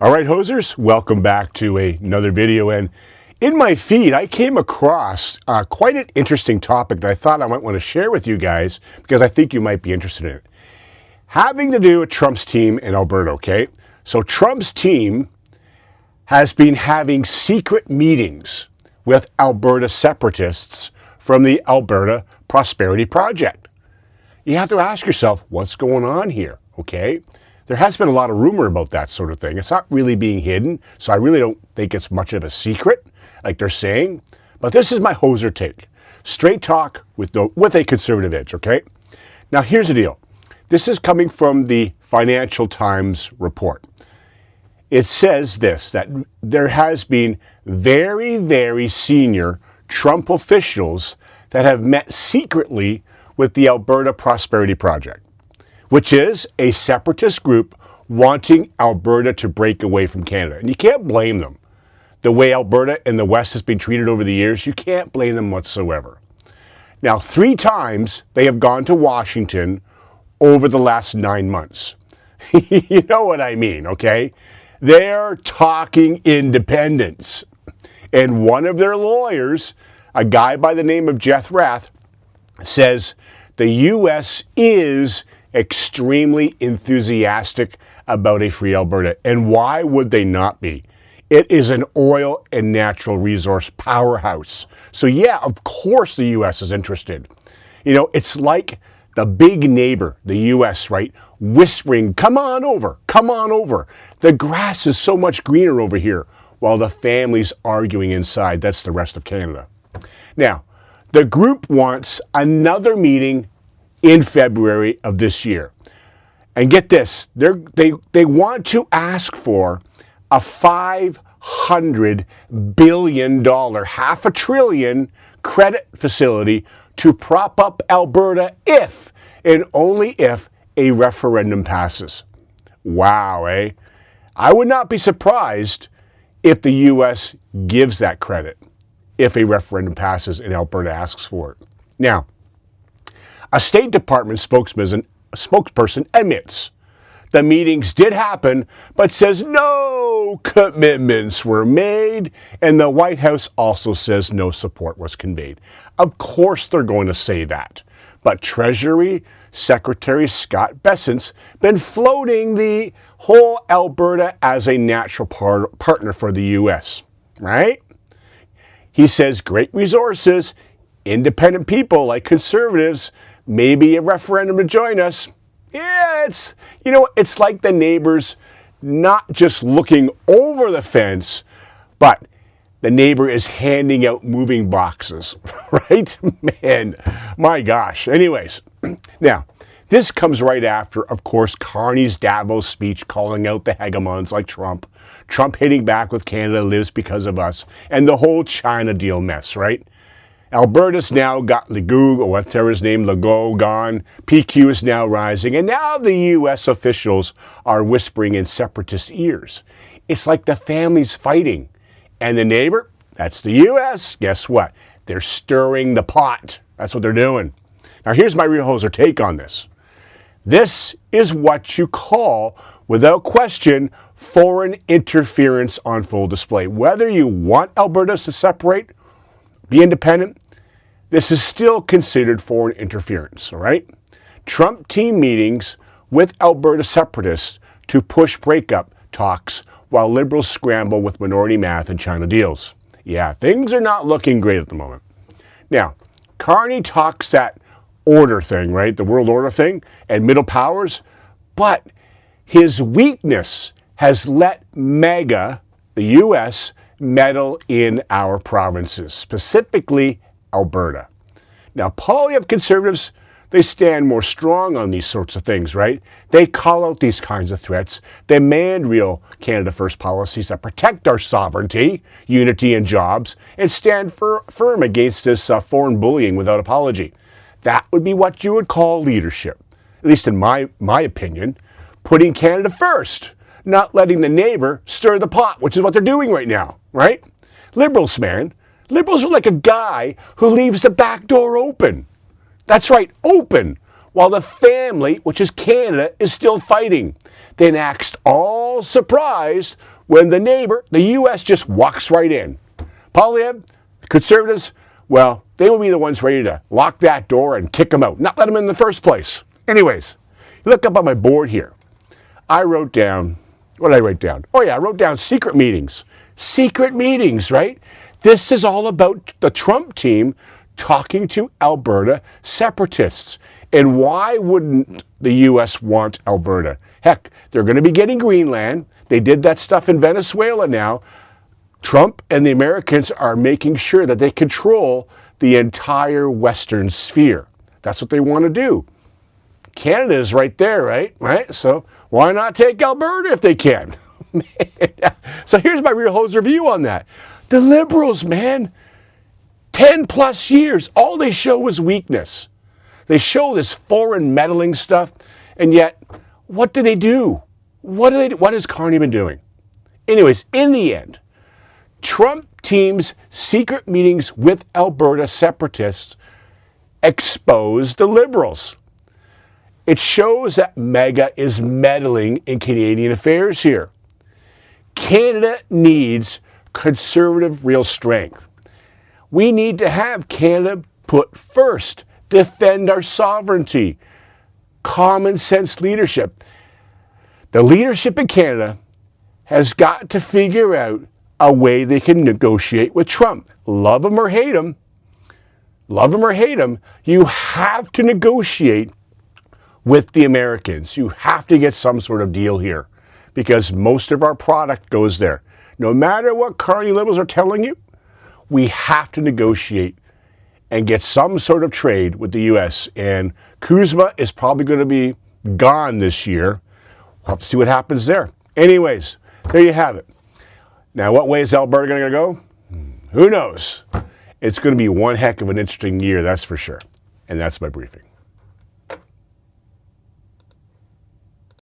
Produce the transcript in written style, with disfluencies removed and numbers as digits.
All right, hosers, welcome back to another video. And in my feed, I came across quite an interesting topic that I thought I might want to share with you guys because I think you might be interested in it. Having to do with Trump's team in Alberta, okay? So Trump's team has been having secret meetings with Alberta separatists from the Alberta Prosperity Project. You have to ask yourself, what's going on here, okay? There has been a lot of rumor about that sort of thing. It's not really being hidden, so I really don't think it's much of a secret, like they're saying. But this is my hoser take. Straight talk with a conservative edge, okay? Now, here's the deal. This is coming from the Financial Times report. It says this, that there has been very, very senior Trump officials that have met secretly with the Alberta Prosperity Project, which is a separatist group wanting Alberta to break away from Canada. And you can't blame them. The way Alberta and the West has been treated over the years, you can't blame them whatsoever. Now, 3 times they have gone to Washington over the last 9 months. You know what I mean, okay? They're talking independence. And one of their lawyers, a guy by the name of Jeff Rath, says the U.S. is extremely enthusiastic about a free Alberta. And why would they not be? It is an oil and natural resource powerhouse. So yeah, of course the U.S. is interested. You know, it's like the big neighbor, the U.S., right, whispering, come on over, come on over. The grass is so much greener over here, while the family's arguing inside. That's the rest of Canada. Now, the group wants another meeting in February of this year. And get this, they want to ask for a $500 billion, half a trillion credit facility to prop up Alberta if and only if a referendum passes. Wow, eh? I would not be surprised if the U.S. gives that credit if a referendum passes and Alberta asks for it. Now, a State Department spokesperson admits the meetings did happen, but says no commitments were made, and the White House also says no support was conveyed. Of course they're going to say that, but Treasury Secretary Scott Bessent's been floating the whole Alberta as a natural partner for the U.S., right? He says great resources, independent people like conservatives, maybe a referendum to join us. Yeah, it's like the neighbors not just looking over the fence, but the neighbor is handing out moving boxes, right? Man, my gosh. Anyways, now, this comes right after, of course, Carney's Davos speech calling out the hegemons like Trump. Trump hitting back with Canada lives because of us, and the whole China deal mess, right? Alberta's now got Legault, or whatever his name, Legault, gone. PQ is now rising. And now the U.S. officials are whispering in separatist ears. It's like the family's fighting. And the neighbor, that's the U.S. Guess what? They're stirring the pot. That's what they're doing. Now, here's my real hoser take on this. This is what you call, without question, foreign interference on full display. Whether you want Alberta to separate, be independent, this is still considered foreign interference, all right? Trump team meetings with Alberta separatists to push breakup talks while liberals scramble with minority math and China deals. Yeah, things are not looking great at the moment. Now, Carney talks that order thing, right? The world order thing and middle powers, but his weakness has let MAGA, the U.S., meddle in our provinces, specifically Alberta. Now, Polyev conservatives, they stand more strong on these sorts of things, right? They call out these kinds of threats. They demand real Canada First policies that protect our sovereignty, unity, and jobs, and stand firm against this foreign bullying without apology. That would be what you would call leadership, at least in my opinion, putting Canada first, not letting the neighbor stir the pot, which is what they're doing right now, right? Liberals, man. Liberals are like a guy who leaves the back door open. That's right, open, while the family, which is Canada, is still fighting. Then acts all surprised when the neighbor, the U.S., just walks right in. Polyev, conservatives, well, they will be the ones ready to lock that door and kick them out, not let them in the first place. Anyways, you look up on my board here. I wrote down, what did I write down? Oh yeah, I wrote down secret meetings. Secret meetings, right? This is all about the Trump team talking to Alberta separatists. And why wouldn't the U.S. want Alberta? Heck, they're going to be getting Greenland. They did that stuff in Venezuela now. Trump and the Americans are making sure that they control the entire Western sphere. That's what they want to do. Canada is right there, right? So why not take Alberta if they can? So here's my real hoser view on that. The Liberals, man, 10 plus years, all they show is weakness. They show this foreign meddling stuff, and yet, what do they do? What has Carney been doing? Anyways, in the end, Trump team's secret meetings with Alberta separatists exposed the Liberals. It shows that MAGA is meddling in Canadian affairs here. Canada needs conservative real strength. We need to have Canada put first, defend our sovereignty, common sense leadership. The leadership in Canada has got to figure out a way they can negotiate with Trump. Love him or hate him, you have to negotiate with the Americans. You have to get some sort of deal here because most of our product goes there. No matter what Carney Liberals are telling you, we have to negotiate and get some sort of trade with the U.S. And Kuzma is probably going to be gone this year. We'll have to see what happens there. Anyways, there you have it. Now, what way is Alberta going to go? Who knows? It's going to be one heck of an interesting year, that's for sure. And that's my briefing.